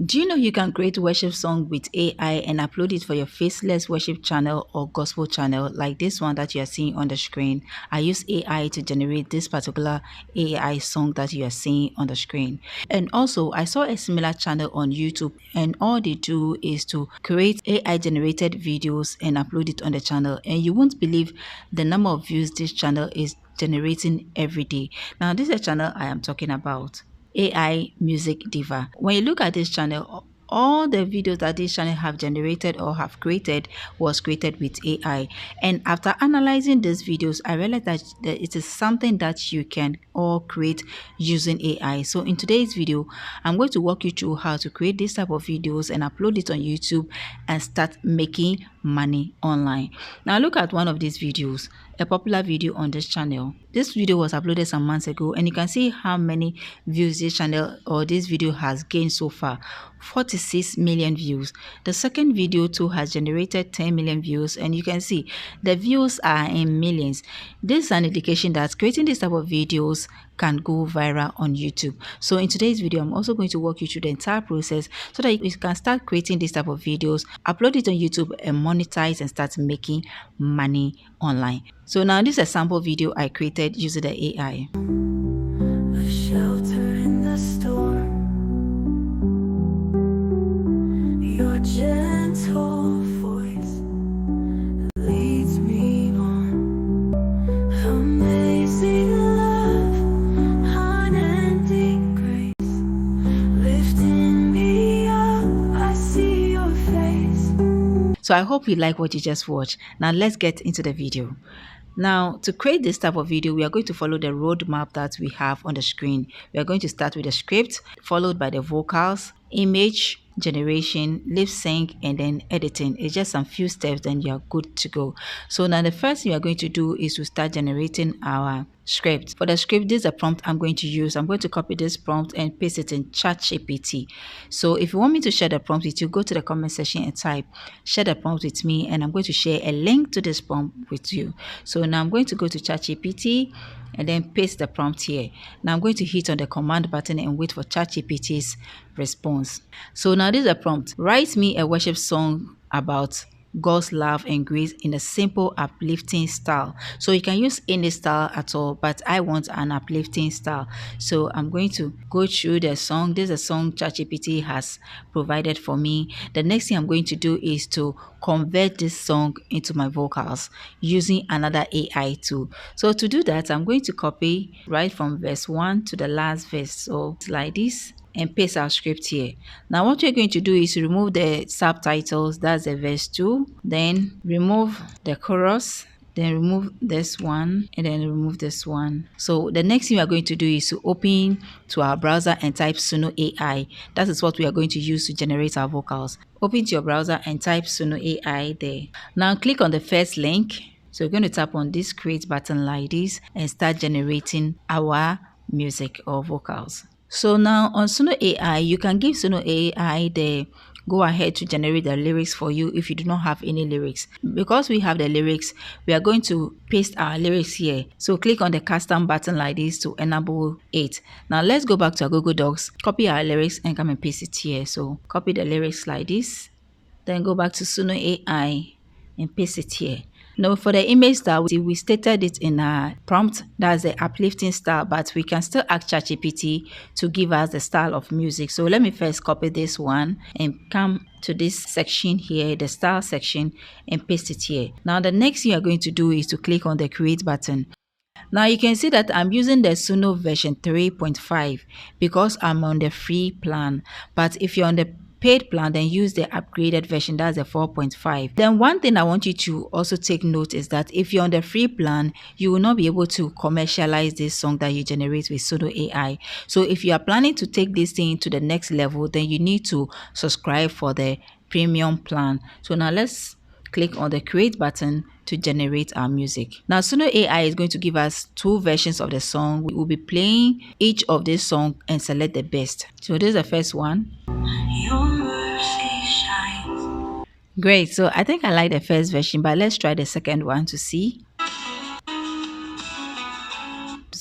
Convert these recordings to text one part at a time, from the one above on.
Do you know you can create worship song with AI and upload it for your Faceless worship channel or gospel channel like this one that you are seeing on the screen? I use AI to generate this particular AI song that you are seeing on the screen. And also, I saw a similar channel on YouTube, and all they do is to create AI generated videos and upload it on the channel. And you won't believe the number of views this channel is generating every day. Now, this is a channel I am talking about. AI Music Diva. When you look at this channel, all the videos that this channel have generated or have created was created with AI. And after analyzing these videos, I realized that it is something that you can all create using AI. So in today's video, I'm going to walk you through how to create this type of videos and upload it on YouTube and start making money online. Now look at one of these videos, a popular video on this channel. This video was uploaded some months ago, and you can see how many views this channel or this video has gained so far. 46 million views. The second video too has generated 10 million views, and you can see the views are in millions. This is an indication that creating this type of videos can go viral on YouTube. So in today's video, I'm also going to walk you through the entire process so that you can start creating this type of videos, upload it on YouTube and monetize and start making money online. So now this is a sample video I created using the AI. A shelter in the storm, your gentle voice leads me on. Amazing love, unending grace, lifting me up, I see your face. So I hope you like what you just watched. Now let's get into the video. Now, to create this type of video, we are going to follow the roadmap that we have on the screen. We are going to start with the script, followed by the vocals, image generation, lip sync, and then editing. It's just some few steps, then you are good to go. So now the first thing we are going to do is to start generating our script. For the script, this is a prompt I'm going to use. I'm going to copy this prompt and paste it in ChatGPT. So if you want me to share the prompt with you, go to the comment section and type share the prompt with me, and I'm going to share a link to this prompt with you. So now I'm going to go to ChatGPT and then paste the prompt here. Now I'm going to hit on the command button and wait for ChatGPT's response. So now this is a prompt. Write me a worship song about God's love and grace in a simple uplifting style. So you can use any style at all, but I want an uplifting style. So I'm going to go through the song. This is a song ChatGPT has provided for me. The next thing I'm going to do is to convert this song into my vocals using another AI tool. So to do that, I'm going to copy right from verse 1 to the last verse. So it's like this, and paste our script here. Now what we're going to do is remove the subtitles, that's the verse 2, then remove the chorus, then remove this one, and then remove this one. So the next thing we are going to do is to open to our browser and type Suno AI. That is what we are going to use to generate our vocals. Open to your browser and type Suno AI there. Now click on the first link. So we're going to tap on this create button like this and start generating our music or vocals. So now on Suno AI, you can give Suno AI the go ahead to generate the lyrics for you if you do not have any lyrics. Because we have the lyrics, we are going to paste our lyrics here. So click on the custom button like this to enable it. Now let's go back to our Google Docs, copy our lyrics and come and paste it here. So copy the lyrics like this, then go back to Suno AI and paste it here. Now for the image style, we stated it in our prompt, that's the uplifting style, but we can still ask ChatGPT to give us the style of music. So let me first copy this one and come to this section here, the style section, and paste it here. Now the next thing you are going to do is to click on the create button. Now you can see that I'm using the Suno version 3.5 because I'm on the free plan. But if you're on the paid plan, then use the upgraded version, that's the 4.5. Then one thing I want you to also take note is that if you're on the free plan, you will not be able to commercialize this song that you generate with Suno AI. So if you are planning to take this thing to the next level, then you need to subscribe for the premium plan. So now let's click on the create button to generate our music. Now Suno AI is going to give us 2 versions of the song. We will be playing each of this song and select the best. So this is the first one. Your mercy shines. Great. So I think I like the first version, but let's try the second one to see.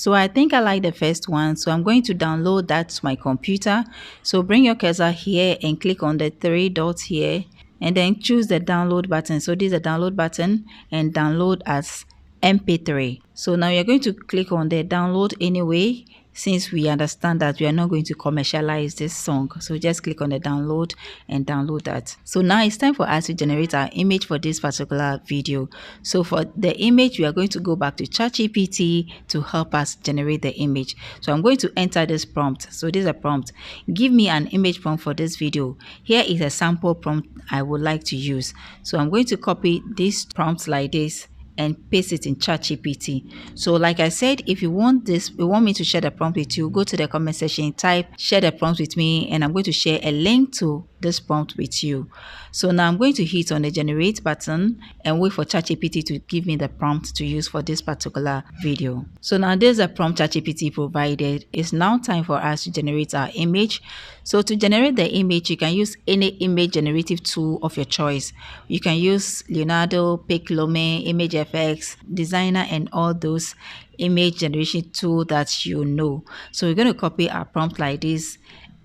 So I think I like the first one. So I'm going to download that to my computer. So bring your cursor here and click on the three dots here and then choose the download button. So this is the download button and download as MP3. So now you're going to click on the download anyway, since we understand that we are not going to commercialize this song. So just click on the download and download that. So now it's time for us to generate our image for this particular video. So for the image, we are going to go back to ChatGPT to help us generate the image. So I'm going to enter this prompt. So this is a prompt. Give me an image prompt for this video. Here is a sample prompt I would like to use. So I'm going to copy this prompt like this and paste it in ChatGPT. So like I said, if you want me to share the prompt with you, go to the comment section, type share the prompt with me, and I'm going to share a link to this prompt with you. So now I'm going to hit on the generate button and wait for ChatGPT to give me the prompt to use for this particular video. So now there's a prompt ChatGPT provided. It's now time for us to generate our image. So to generate the image, you can use any image generative tool of your choice. You can use Leonardo, Piclome, Image FX, Designer, and all those image generation tool that you know. So we're going to copy our prompt like this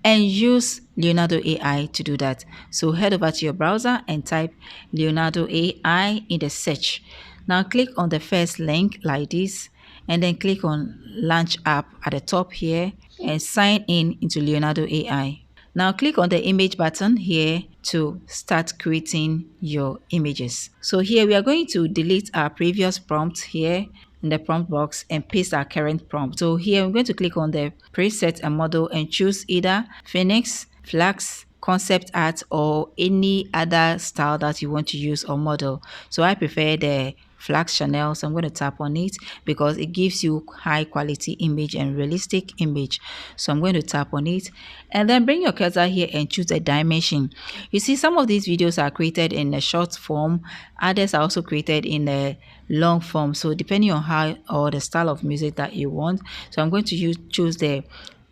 and use Leonardo AI to do that. So head over to your browser and type Leonardo AI in the search. Now click on the first link like this and then click on launch app at the top here and sign in into Leonardo AI. Now click on the image button here to start creating your images. So here we are going to delete our previous prompt here in the prompt box and paste our current prompt. So here I'm going to click on the preset and model and choose either Phoenix, Flux, concept art, or any other style that you want to use or model. So I prefer the Flax Chanel, so I'm going to tap on it because it gives you high quality image and realistic image. So I'm going to tap on it and then bring your cursor here and choose a dimension. You see, some of these videos are created in a short form, others are also created in a long form, so depending on how or the style of music that you want. So I'm going to choose the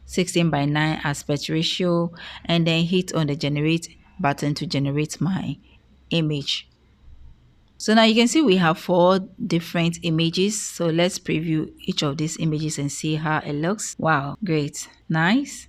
16:9 aspect ratio and then hit on the generate button to generate my image. So now you can see we have 4 different images. So let's preview each of these images and see how it looks. Wow, great. Nice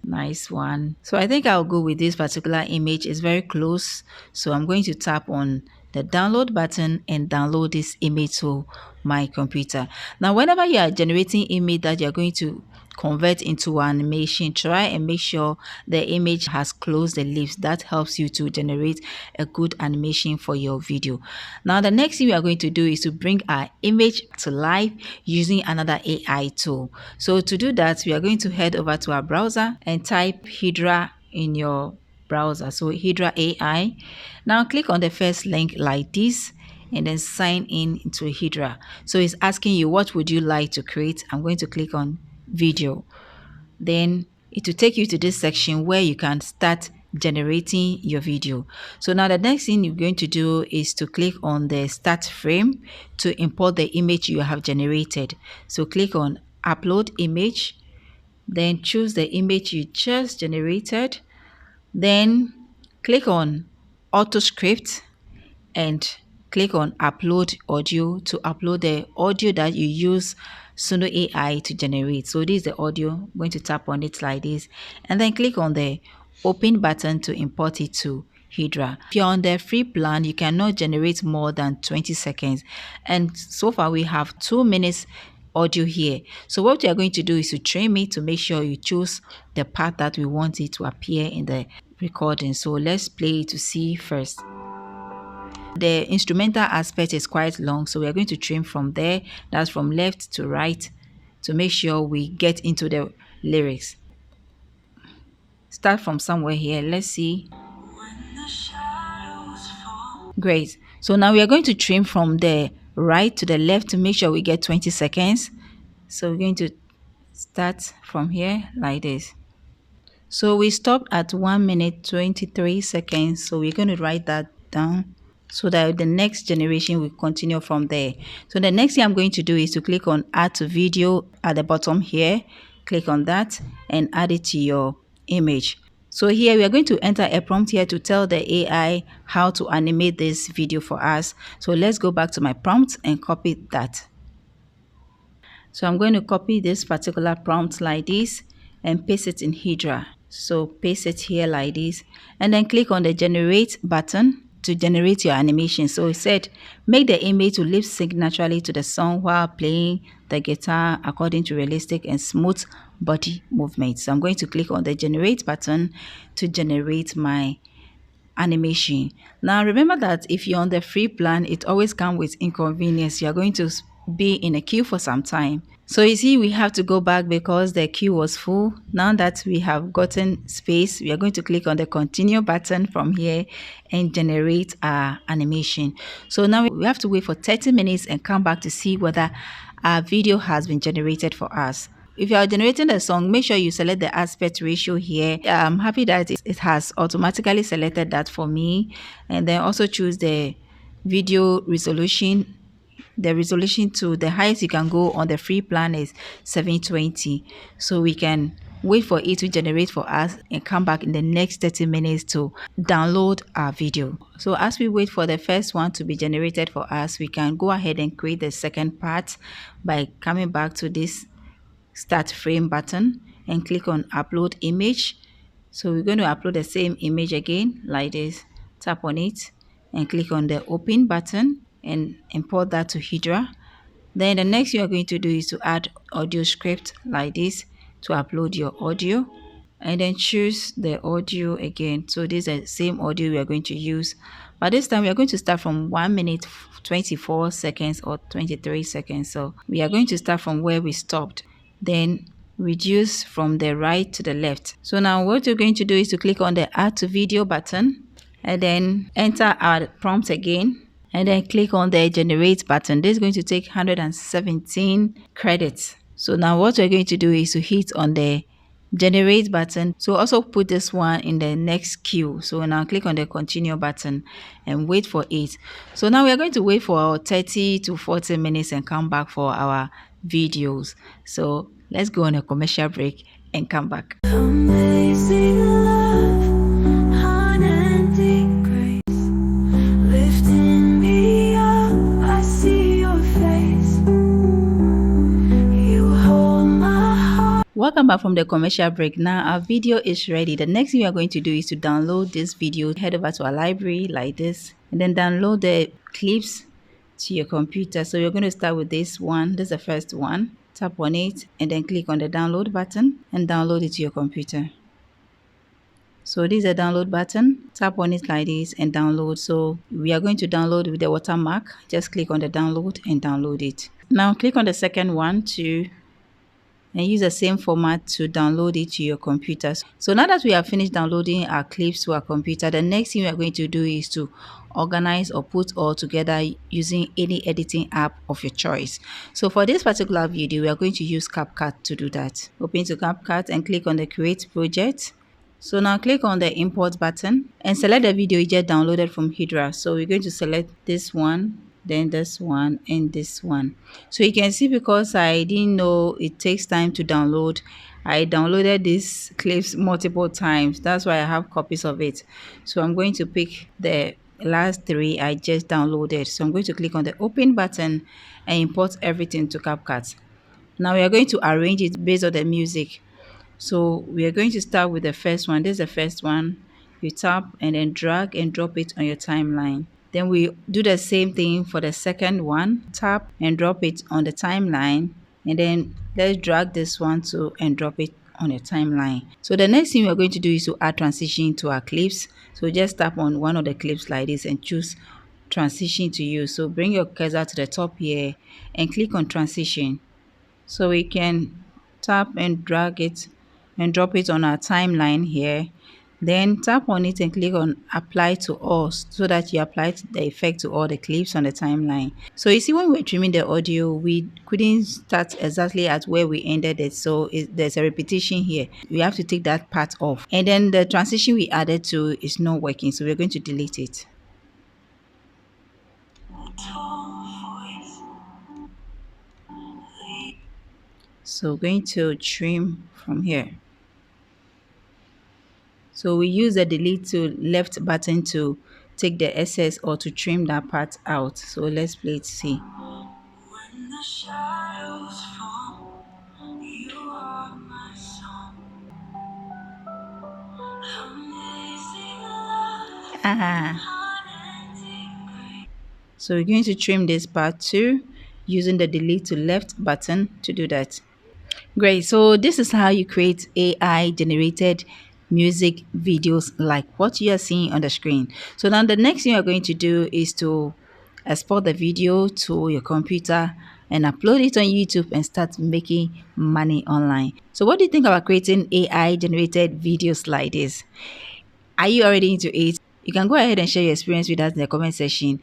one. So I think I'll go with this particular image. It's very close. So I'm going to tap on the download button and download this image to my computer. Now, whenever you are generating image that you're going to convert into animation, try and make sure the image has closed the lips. That helps you to generate a good animation for your video. Now the next thing we are going to do is to bring our image to life using another AI tool. So to do that, we are going to head over to our browser and type Hedra in your browser. So Hedra AI. Now click on the first link like this and then sign in into Hedra. So it's asking you, what would you like to create? I'm going to click on video. Then it will take you to this section where you can start generating your video. So now the next thing you're going to do is to click on the start frame to import the image you have generated. So click on upload image, then choose the image you just generated, then click on auto script and click on upload audio to upload the audio that you use Suno AI to generate. So this is the audio. I'm going to tap on it like this and then click on the open button to import it to Hedra. If you're on the free plan, you cannot generate more than 20 seconds. And so far we have 2 minutes audio here. So what we are going to do is to trim it to make sure you choose the part that we want it to appear in the recording. So let's play it to see first. The instrumental aspect is quite long, so we are going to trim from there. That's from left to right to make sure we get into the lyrics. Start from somewhere here. Let's see. Great. So now we are going to trim from the right to the left to make sure we get 20 seconds. So we're going to start from here like this. So we stopped at 1 minute 23 seconds. So we're going to write that down so that the next generation will continue from there. So the next thing I'm going to do is to click on add to video at the bottom here. Click on that and add it to your image. So here we are going to enter a prompt here to tell the AI how to animate this video for us. So let's go back to my prompt and copy that. So I'm going to copy this particular prompt like this and paste it in Hedra. So paste it here like this and then click on the generate button to generate your animation. So it said make the image to lip sync naturally to the song while playing the guitar according to realistic and smooth body movements. So I'm going to click on the generate button to generate my animation. Now remember that if you're on the free plan, it always comes with inconvenience. You're going to be in a queue for some time. So you see, we have to go back because the queue was full. Now that we have gotten space, we are going to click on the continue button from here and generate our animation. So now we have to wait for 30 minutes and come back to see whether our video has been generated for us. If you are generating a song, make sure you select the aspect ratio here. I'm happy that it has automatically selected that for me. And then also choose the video resolution. The resolution to the highest you can go on the free plan is 720. So we can wait for it to generate for us and come back in the next 30 minutes to download our video. So as we wait for the first one to be generated for us, we can go ahead and create the second part by coming back to this start frame button and click on upload image. So we're going to upload the same image again like this. Tap on it and click on the open button and import that to Hedra. Then the next you are going to do is to add audio script like this to upload your audio and then choose the audio again. So this is the same audio we are going to use, but this time we are going to start from 1 minute 24 seconds or 23 seconds. So we are going to start from where we stopped, then reduce from the right to the left. So now what you're going to do is to click on the add to video button and then enter our prompt again and then click on the generate button. This is going to take 117 credits. So now what we're going to do is to hit on the generate button. So also put this one in the next queue. So now click on the continue button and wait for it. So now we are going to wait for 30 to 40 minutes and come back for our videos. So let's go on a commercial break and come back. Amazing love, unending grace, lifting me up. I see your face. You hold my heart. Welcome back from the commercial break. Now our video is ready. The next thing we are going to do is to download this video. Head over to our library like this and then download the clips to your computer. So you're going to start with this one. This is the first one. Tap on it and then click on the download button and download it to your computer. So this is a download button. Tap on it like this and download. So we are going to download with the watermark. Just click on the download and download it. Now click on the second one to and use the same format to download it to your computer. So now that we have finished downloading our clips to our computer, the next thing we are going to do is to organize or put all together using any editing app of your choice. So for this particular video, we are going to use CapCut to do that. Open to CapCut and click on the create project. So now click on the import button and select the video you just downloaded from Hedra. So we're going to select this one, then this one and this one. So you can see because I didn't know it takes time to download, I downloaded these clips multiple times. That's why I have copies of it. So I'm going to pick the last three I just downloaded. So I'm going to click on the open button and import everything to CapCut. Now we are going to arrange it based on the music. So we are going to start with the first one. This is the first one. You tap and then drag and drop it on your timeline. Then we do the same thing for the second one. Tap and drop it on the timeline. And then let's drag this one too and drop it on your timeline. So the next thing we're going to do is to add transition to our clips. So just tap on one of the clips like this and choose transition to use. So bring your cursor to the top here and click on transition. So we can tap and drag it and drop it on our timeline here. Then tap on it and click on apply to all so that you apply the effect to all the clips on the timeline. So you see when we're trimming the audio, we couldn't start exactly at where we ended it. So there's a repetition here. We have to take that part off. And then the transition we added to is not working. So we're going to delete it. So going to trim from here. So we use the delete to left button to take the excess or to trim that part out. So let's play it, see. When the shadows fall So we're going to trim this part too, using the delete to left button to do that. Great. So this is how you create AI generated music videos like what you are seeing on the screen. So now the next thing you're going to do is to export the video to your computer and upload it on YouTube and start making money online. So what do you think about creating AI generated videos like this? Are you already into it? You can go ahead and share your experience with us in the comment section.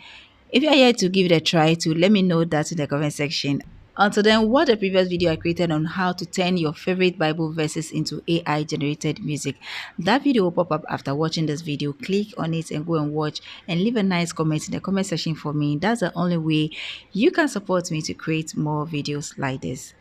If you're here to give it a try to let me know that in the comment section. Until then, watch the previous video I created on how to turn your favorite Bible verses into AI generated music. That video will pop up after watching this video. Click on it and go and watch and leave a nice comment in the comment section for me. That's the only way you can support me to create more videos like this.